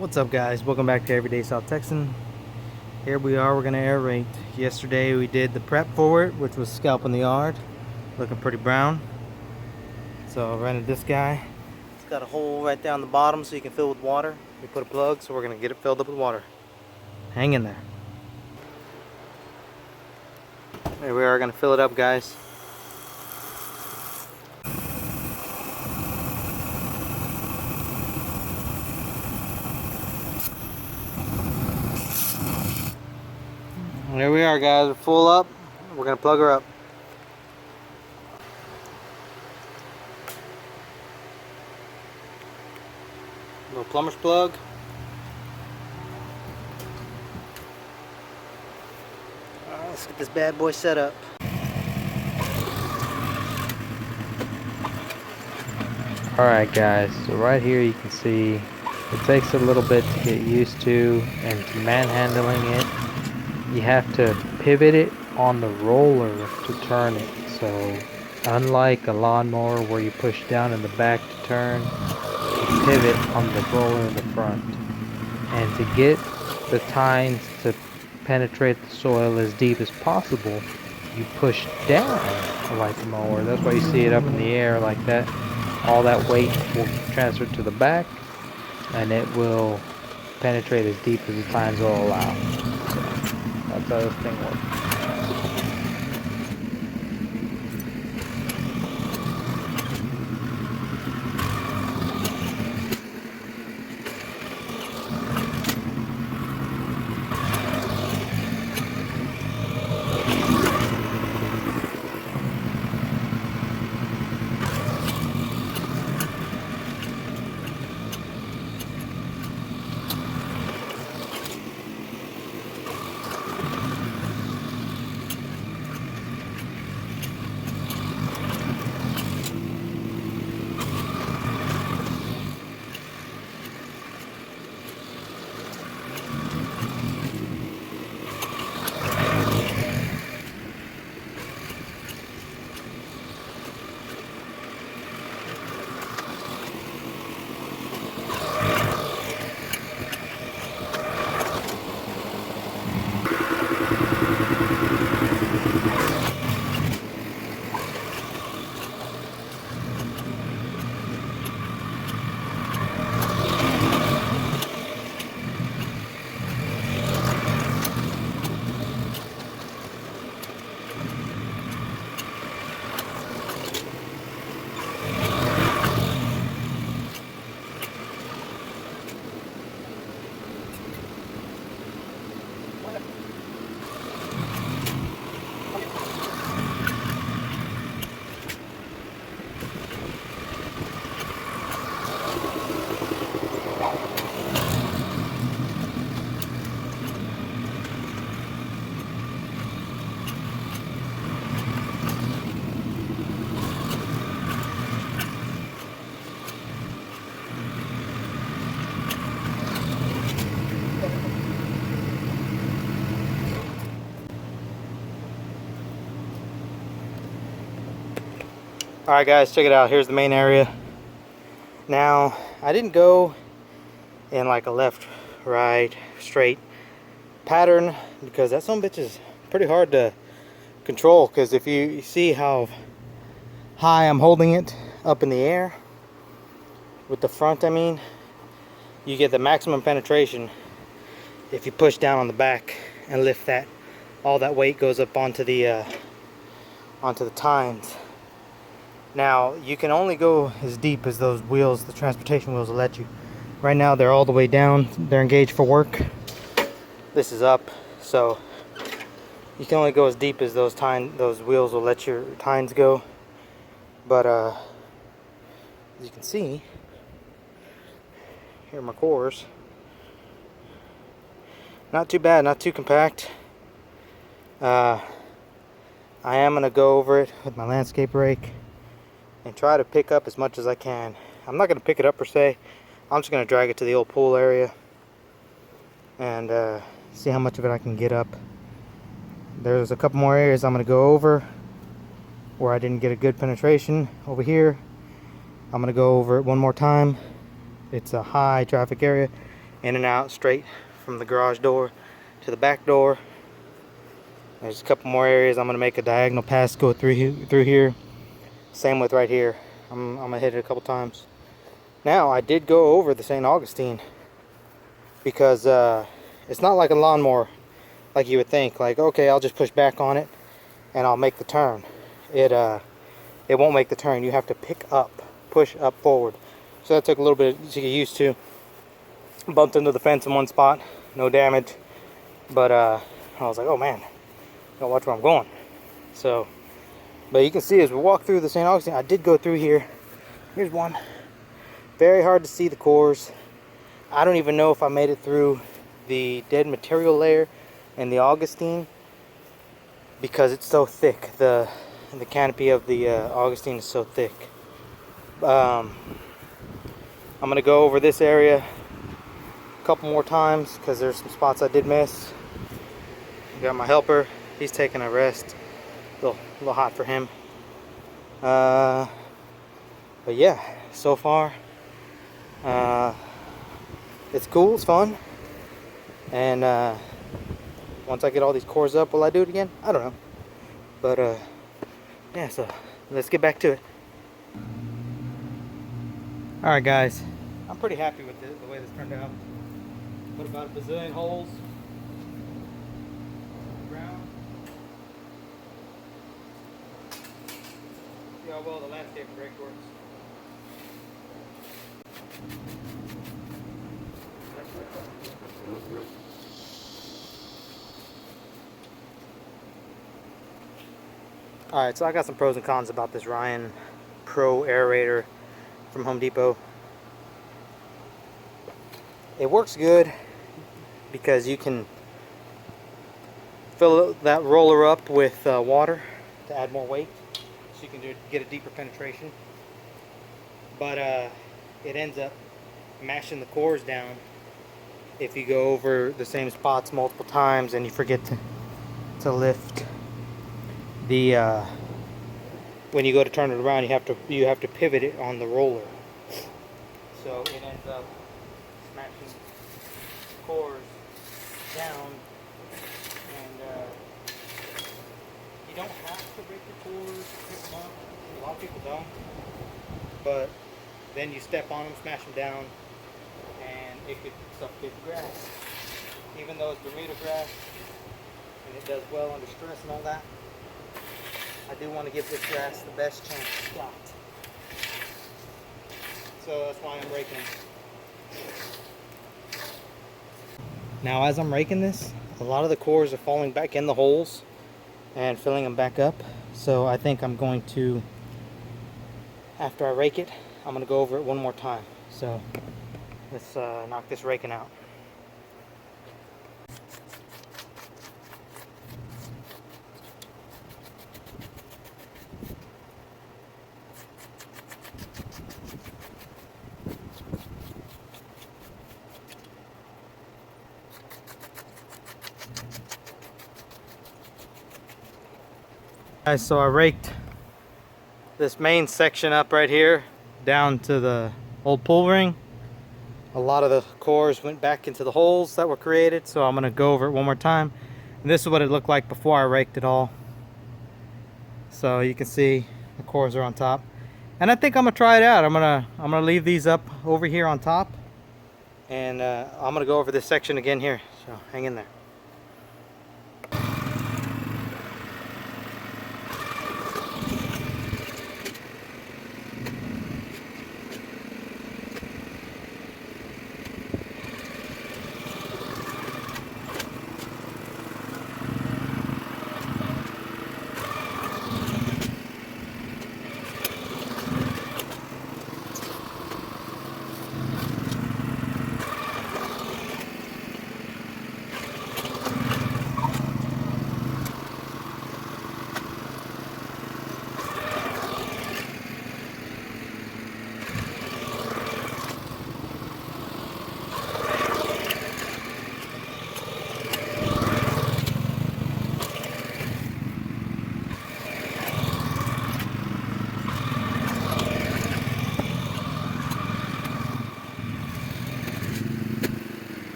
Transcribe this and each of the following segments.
What's up, guys? Welcome back to Everyday South Texan. Here we are, we're going to aerate. Yesterday we did the prep for it, which was scalping the yard. Looking pretty brown. So I rented this guy. It's got a hole right down the bottom so you can fill with water. We put a plug, so we're going to get it filled up with water. Hang in there. There we are, going to fill it up, guys. There we are, guys. We're full up. We're going to plug her up. Little plumber's plug. Let's get this bad boy set up. Alright, guys, so right here you can see it takes a little bit to get used to and to manhandling it. You have to pivot it on the roller to turn it. So unlike a lawnmower where you push down in the back to turn, you pivot on the roller in the front. And to get the tines to penetrate the soil as deep as possible, you push down like a mower. That's why you see it up in the air like that. All that weight will transfer to the back and it will penetrate as deep as the tines will allow. So that's how this thing works. Alright, guys, check it out. Here's the main area. Now, I didn't go in like a left, right, straight pattern because that son of a bitch is pretty hard to control, because if you see how high I'm holding it up in the air with the front, you get the maximum penetration if you push down on the back and lift that. All that weight goes up onto the tines. Now, you can only go as deep as those wheels, the transportation wheels, will let you. Right now, they're all the way down. They're engaged for work. This is up, so you can only go as deep as those wheels will let your tines go. But as you can see, here are my cores. Not too bad, not too compact. I am gonna go over it with my landscape rake and try to pick up as much as I can. I'm not going to pick it up per se. I'm just going to drag it to the old pool area and see how much of it I can get up. There's a couple more areas I'm going to go over where I didn't get a good penetration. Over here, I'm going to go over it one more time. It's a high traffic area. in and out straight from the garage door to the back door. There's a couple more areas I'm going to make a diagonal pass go through here. Same with right here. I'm going to hit it a couple times. Now, I did go over the St. Augustine because it's not like a lawnmower like you would think. Like, okay, I'll just push back on it and I'll make the turn. It won't make the turn. You have to pick up, push up forward. So that took a little bit to get used to. Bumped into the fence in one spot, no damage. But I was like, oh man, gotta watch where I'm going. So, but you can see as we walk through the St. Augustine, I did go through here. Here's one. Very hard to see the cores. I don't even know if I made it through the dead material layer in the Augustine because it's so thick. The canopy of the Augustine is so thick. I'm gonna go over this area a couple more times because there's some spots I did miss. Got my helper. He's taking a rest. A little hot for him. But yeah, so far it's cool, it's fun, and once I get all these cores up, will I do it again? I don't know, but yeah, so let's get back to it. Alright guys, I'm pretty happy with the way this turned out. Put about a bazillion holes on the ground. See how well the landscape brake works. Alright, so I got some pros and cons about this Ryan Pro aerator from Home Depot. It works good because you can fill that roller up with water to add more weight, so you can get a deeper penetration. But it ends up mashing the cores down if you go over the same spots multiple times and you forget to lift the when you go to turn it around, you have to pivot it on the roller, so it ends up smashing cores down. And you don't have to break the cores to pick them up. A lot of people don't, but then you step on them, smash them down, and it could suffocate the grass. Even though it's Bermuda grass and it does well under stress and all that, I do want to give this grass the best chance it's got. So that's why I'm raking. Now as I'm raking this, a lot of the cores are falling back in the holes and filling them back up. So I think I'm going to, after I rake it, I'm going to go over it one more time. So let's knock this raking out. Guys, so I raked this main section up right here down to the old pull ring. A lot of the cores went back into the holes that were created, so I'm gonna go over it one more time. And this is what it looked like before I raked it all. So you can see the cores are on top. And I think I'm gonna try it out. I'm gonna leave these up over here on top, and I'm gonna go over this section again here. So hang in there.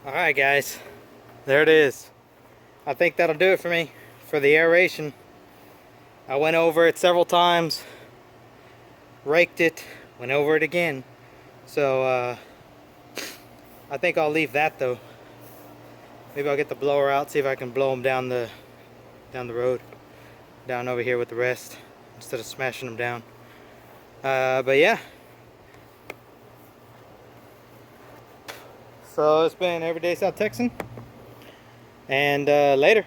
Alright guys, there it is. I think that'll do it for me for the aeration. I went over it several times, raked it, went over it again. So I think I'll leave that though. Maybe I'll get the blower out, see if I can blow them down the road, down over here with the rest, instead of smashing them down. But yeah. So it's been Everyday South Texan, and later.